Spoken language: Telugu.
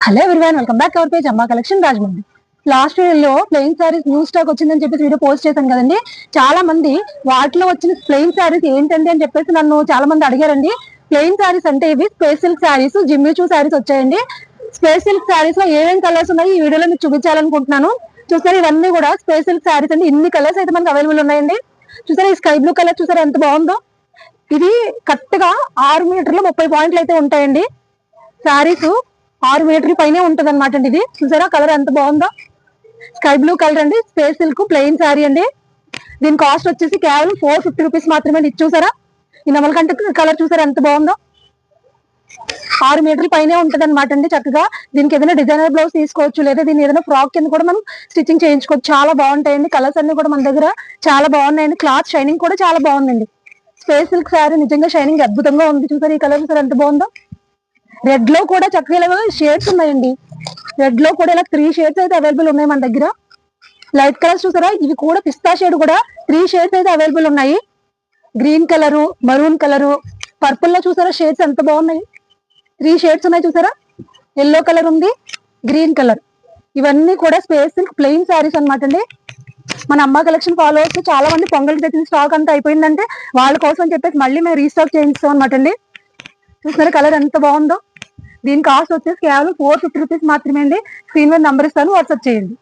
Hello everyone, welcome back our page అమ్మా కలెక్షన్ రాజమండ్రి. లాస్ట్ వీడియోలో ప్లెయిన్ సారీస్ న్యూ స్టాక్ వచ్చిందని చెప్పేసి వీడియో పోస్ట్ చేశాను కదండి. చాలా మంది వాటిలో వచ్చిన ప్లెయిన్ సారీస్ ఏంటండి అని చెప్పేసి నన్ను చాలా మంది అడిగారండి. ప్లెయిన్ సారీస్ అంటే ఇవి space silk sarees, Jimmy Choo sarees వచ్చాయండి. స్పేస్ సిల్క్ సారీస్ లో ఏమేం కలర్స్ ఉన్నాయి ఈ వీడియోలో మీకు చూపించాలనుకుంటున్నాను. చూసారు, ఇవన్నీ కూడా స్పేస్ సిల్క్ సారీస్ అండి. ఇన్ని కలర్స్ అయితే మనకి అవైలబుల్ ఉన్నాయండి. చూసారు, ఈ స్కై బ్లూ కలర్ చూసారు ఎంత బాగుందో. ఇది కరెక్ట్ గా 6 మీటర్లు 30 పాయింట్లు అయితే ఉంటాయండి. సారీస్ 6 మీటర్ల పైనే ఉంటది అనమాట అండి. ఇది చూసారా కలర్ ఎంత బాగుందో. స్కై బ్లూ కలర్ అండి, స్పేస్ సిల్క్ ప్లెయిన్ సారీ అండి. దీని కాస్ట్ వచ్చేసి కేవలం 450 రూపీస్ మాత్రమే. ఇది చూసారా, ఈ నమలకంట కలర్ చూసారా ఎంత బాగుందో. 6 మీటర్ల పైనే ఉంటది అనమాట అండి. చక్కగా దీనికి ఏదైనా డిజైనర్ బ్లౌజ్ తీసుకోవచ్చు, లేదా దీన్ని ఏదైనా ఫ్రాక్ కింద కూడా మనం స్టిచ్చింగ్ చేయించుకోవచ్చు. చాలా బాగుంటాయండి. కలర్స్ అన్ని కూడా మన దగ్గర చాలా బాగున్నాయండి. క్లాత్ షైనింగ్ కూడా చాలా బాగుందండి. స్పేస్ సిల్క్ సారీ నిజంగా షైనింగ్ అద్భుతంగా ఉంది. చూసారు ఈ కలర్ చూసారు ఎంత బాగుందో. రెడ్ లో కూడా చక్కగా షేడ్స్ ఉన్నాయండి. రెడ్ లో కూడా ఇలా 3 షేడ్స్ అయితే అవైలబుల్ ఉన్నాయి మన దగ్గర. లైట్ కలర్స్ చూసారా, ఇవి కూడా పిస్తా షేడ్ కూడా 3 షేడ్స్ అయితే అవైలబుల్ ఉన్నాయి. Green colour, maroon colour, purple లో చూసారా షేడ్స్ ఎంత బాగున్నాయి. 3 షేడ్స్ ఉన్నాయి చూసారా. ఎల్లో కలర్ ఉంది, గ్రీన్ కలర్. ఇవన్నీ కూడా స్పేస్ సిల్క్ ప్లెయిన్ సారీస్ అనమాట అండి. మన అమ్మ కలెక్షన్ ఫాలోవర్స్ చాలా మంది పొంగల్కి తెచ్చిన స్టాక్ అంతా అయిపోయిందంటే వాళ్ళ కోసం చెప్పేసి మళ్ళీ మేము రీస్టాక్ చేయిస్తాం అనమాట అండి. చూసారా కలర్ ఎంత బాగుందో. దీని కాస్ట్ వచ్చేసి కేవలం 450 రూపీస్ మాత్రమే అండి. స్క్రీన్ మీద నంబర్ ఇస్తాను, వాట్సాప్ చేయండి.